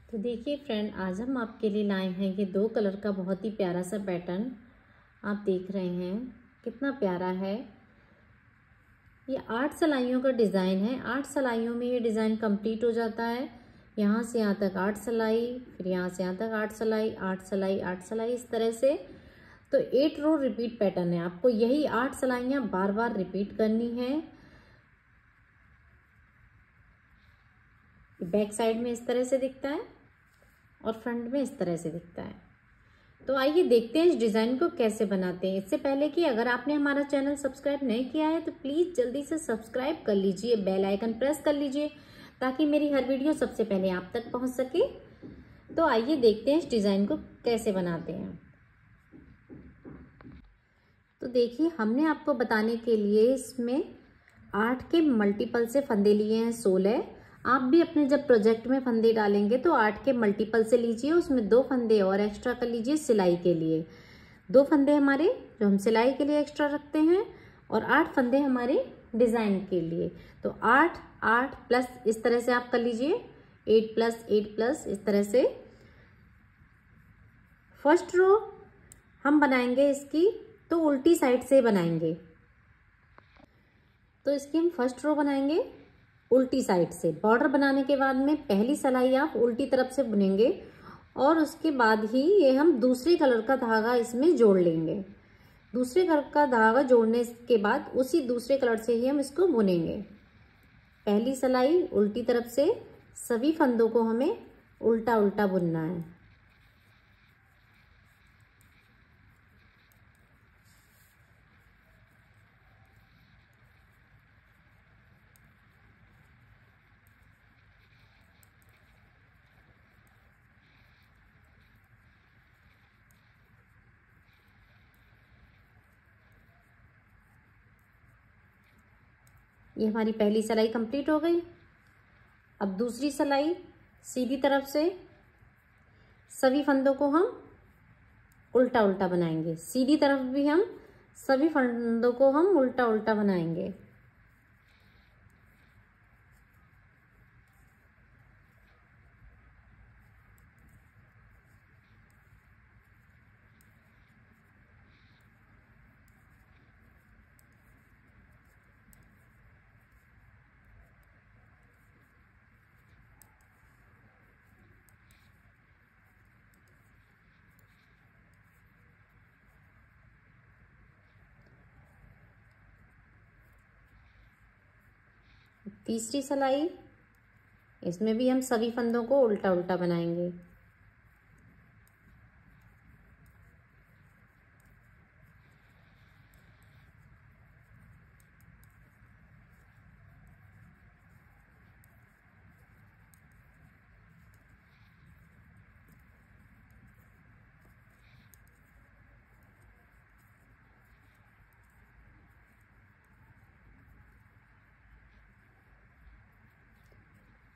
तो देखिए फ्रेंड, आज हम आपके लिए लाए हैं ये 2 कलर का बहुत ही प्यारा सा पैटर्न। आप देख रहे हैं कितना प्यारा है। ये 8 सिलाइयों का डिज़ाइन है। 8 सिलाइयों में ये डिज़ाइन कंप्लीट हो जाता है। यहाँ से यहाँ तक 8 सिलाई, फिर यहाँ से यहाँ तक 8 सिलाई, 8 सिलाई, 8 सिलाई, इस तरह से। तो 8 रो रिपीट पैटर्न है। आपको यही 8 सिलाइयाँ बार बार रिपीट करनी है। बैक साइड में इस तरह से दिखता है और फ्रंट में इस तरह से दिखता है। तो आइए देखते हैं इस डिज़ाइन को कैसे बनाते हैं। इससे पहले कि अगर आपने हमारा चैनल सब्सक्राइब नहीं किया है तो प्लीज़ जल्दी से सब्सक्राइब कर लीजिए, बेल आइकन प्रेस कर लीजिए ताकि मेरी हर वीडियो सबसे पहले आप तक पहुंच सके। तो आइए देखते हैं इस डिज़ाइन को कैसे बनाते हैं। तो देखिए, हमने आपको बताने के लिए इसमें 8 के मल्टीपल से फंदे लिए हैं 16। आप भी अपने जब प्रोजेक्ट में फंदे डालेंगे तो 8 के मल्टीपल से लीजिए, उसमें 2 फंदे और एक्स्ट्रा कर लीजिए सिलाई के लिए। 2 फंदे हमारे जो हम सिलाई के लिए एक्स्ट्रा रखते हैं और 8 फंदे हमारे डिज़ाइन के लिए। तो 8 8 प्लस इस तरह से आप कर लीजिए, 8 प्लस 8 प्लस, इस तरह से। फर्स्ट रो हम बनाएंगे इसकी तो उल्टी साइड से बनाएंगे। तो इसकी हम फर्स्ट रो बनाएंगे उल्टी साइड से। बॉर्डर बनाने के बाद में पहली सिलाई आप उल्टी तरफ से बुनेंगे और उसके बाद ही ये हम दूसरे कलर का धागा इसमें जोड़ लेंगे। दूसरे कलर का धागा जोड़ने के बाद उसी दूसरे कलर से ही हम इसको बुनेंगे। पहली सिलाई उल्टी तरफ से, सभी फंदों को हमें उल्टा उल्टा बुनना है। ये हमारी पहली सिलाई कंप्लीट हो गई। अब दूसरी सिलाई सीधी तरफ से सभी फंदों को हम उल्टा उल्टा बनाएंगे। सीधी तरफ भी हम सभी फंदों को हम उल्टा उल्टा बनाएंगे। तीसरी सिलाई, इसमें भी हम सभी फंदों को उल्टा उल्टा बनाएंगे।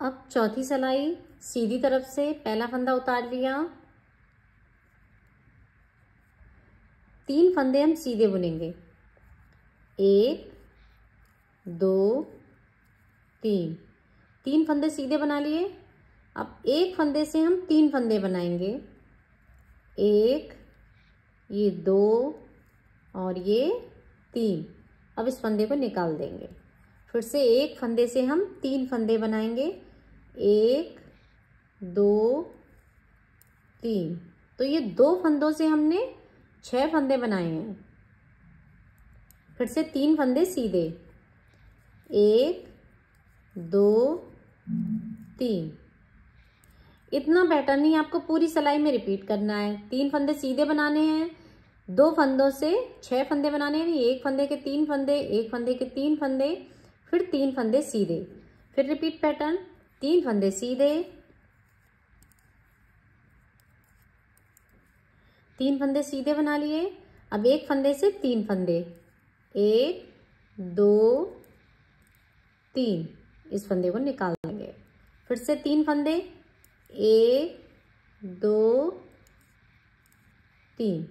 अब चौथी सिलाई सीधी तरफ से पहला फंदा उतार लिया, 3 फंदे हम सीधे बुनेंगे। 1 2 3, 3 फंदे सीधे बना लिए। अब एक फंदे से हम 3 फंदे बनाएंगे। 1, ये 2 और ये 3। अब इस फंदे को निकाल देंगे। फिर से एक फंदे से हम 3 फंदे बनाएंगे। 1 2 3। तो ये 2 फंदों से हमने 6 फंदे बनाए हैं। फिर से 3 फंदे सीधे, 1 2 3। इतना पैटर्न ही आपको पूरी सिलाई में रिपीट करना है। 3 फंदे सीधे बनाने हैं, 2 फंदों से 6 फंदे बनाने हैं। एक फंदे के 3 फंदे, एक फंदे के 3 फंदे, फिर 3 फंदे सीधे, फिर रिपीट पैटर्न। 3 फंदे सीधे, 3 फंदे सीधे बना लिए। अब एक फंदे से 3 फंदे, 1 2 3, इस फंदे को निकाल देंगे। फिर से 3 फंदे, 1 2 3,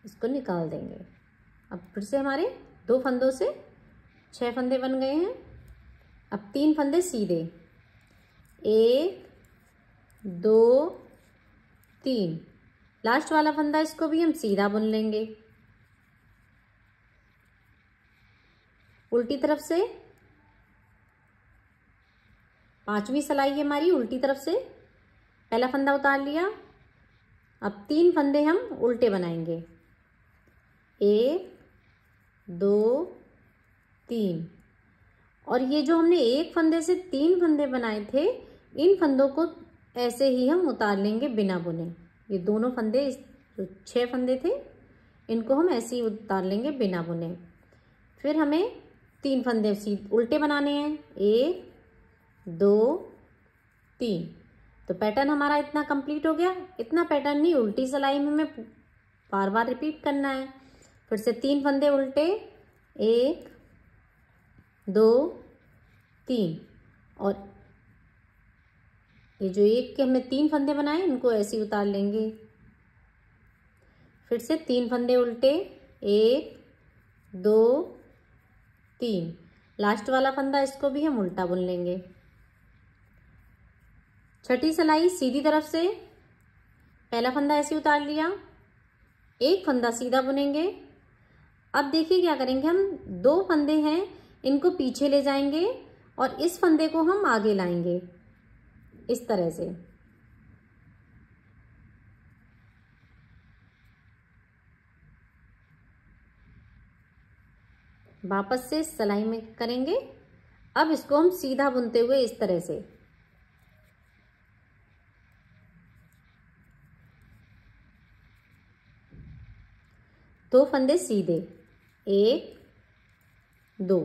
इसको निकाल देंगे। अब फिर से हमारे 2 फंदों से 6 फंदे बन गए हैं। अब 3 फंदे सीधे, 1 2 3। लास्ट वाला फंदा इसको भी हम सीधा बुन लेंगे। उल्टी तरफ से 5वीं सिलाई है हमारी, उल्टी तरफ से पहला फंदा उतार लिया। अब 3 फंदे हम उल्टे बनाएंगे, 1 2 3। और ये जो हमने एक फंदे से 3 फंदे बनाए थे, इन फंदों को ऐसे ही हम उतार लेंगे बिना बुने। ये दोनों फंदे, जो 6 फंदे थे, इनको हम ऐसे ही उतार लेंगे बिना बुने। फिर हमें 3 फंदे उल्टे बनाने हैं, 1 2 3। तो पैटर्न हमारा इतना कंप्लीट हो गया। इतना पैटर्न नहीं, उल्टी सिलाई में हमें बार बार रिपीट करना है। फिर से 3 फंदे उल्टे, 1 2 3। और ये जो एक के हमने 3 फंदे बनाए, इनको ऐसे ही उतार लेंगे। फिर से 3 फंदे उल्टे, 1 2 3। लास्ट वाला फंदा, इसको भी हम उल्टा बुन लेंगे। छठी सिलाई सीधी तरफ से पहला फंदा ऐसे उतार लिया, एक फंदा सीधा बुनेंगे। अब देखिए क्या करेंगे, हम 2 फंदे हैं, इनको पीछे ले जाएंगे और इस फंदे को हम आगे लाएंगे, इस तरह से। वापस से सिलाई में करेंगे। अब इसको हम सीधा बुनते हुए इस तरह से, दो फंदे सीधे, 1 2।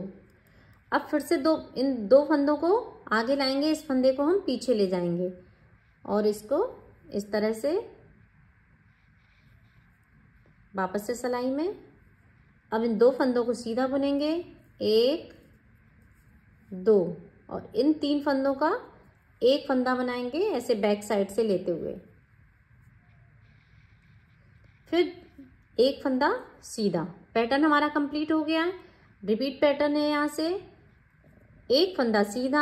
अब फिर से इन 2 फंदों को आगे लाएंगे, इस फंदे को हम पीछे ले जाएंगे और इसको इस तरह से वापस से सिलाई में। अब इन 2 फंदों को सीधा बुनेंगे, 1 2। और इन 3 फंदों का एक फंदा बनाएंगे ऐसे बैक साइड से लेते हुए, फिर एक फंदा सीधा। पैटर्न हमारा कंप्लीट हो गया है। रिपीट पैटर्न है, यहाँ से एक फंदा सीधा।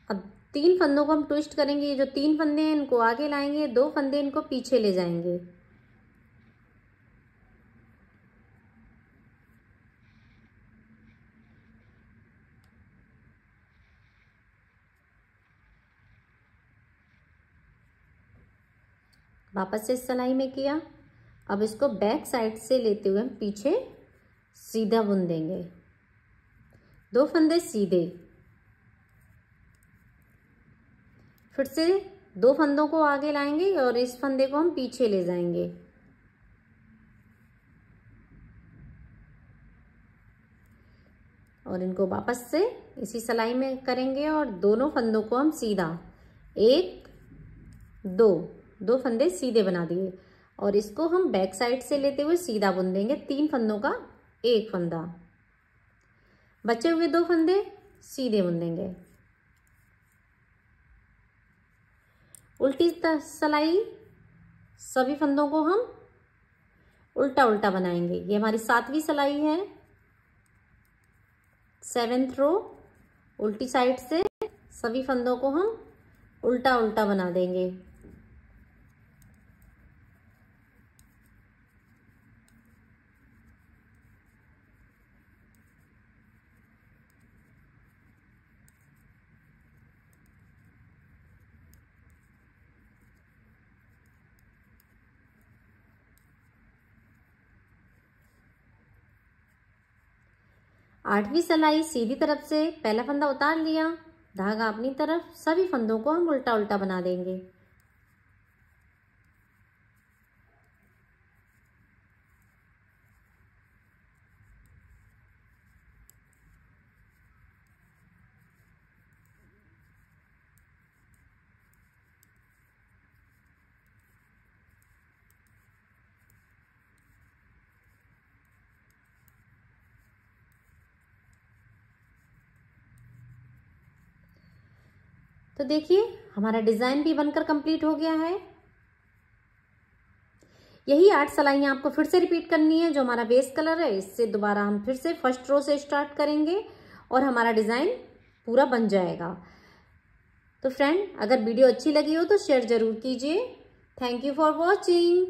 अब 3 फंदों को हम ट्विस्ट करेंगे। ये जो 3 फंदे हैं, इनको आगे लाएंगे, 2 फंदे इनको पीछे ले जाएंगे। वापस से सिलाई में किया। अब इसको बैक साइड से लेते हुए हम पीछे सीधा बुन देंगे, 2 फंदे सीधे। फिर से 2 फंदों को आगे लाएंगे और इस फंदे को हम पीछे ले जाएंगे। और इनको वापस से इसी सिलाई में करेंगे और दोनों फंदों को हम सीधा, 1 2 फंदे सीधे बना दिए और इसको हम बैक साइड से लेते हुए सीधा बुन देंगे। 3 फंदों का एक फंदा, बचे हुए 2 फंदे सीधे बुन देंगे। उल्टी सिलाई, सभी फंदों को हम उल्टा उल्टा बनाएंगे। ये हमारी 7वीं सिलाई है, 7th रो। उल्टी साइड से सभी फंदों को हम उल्टा उल्टा बना देंगे। आठवीं सिलाई सीधी तरफ से पहला फंदा उतार लिया, धागा अपनी तरफ, सभी फंदों को हम उल्टा उल्टा बना देंगे। तो देखिए हमारा डिजाइन भी बनकर कंप्लीट हो गया है। यही 8 सिलाइयाँ आपको फिर से रिपीट करनी है। जो हमारा बेस कलर है, इससे दोबारा हम फिर से फर्स्ट रो से स्टार्ट करेंगे और हमारा डिजाइन पूरा बन जाएगा। तो फ्रेंड, अगर वीडियो अच्छी लगी हो तो शेयर ज़रूर कीजिए। Thank you for watching.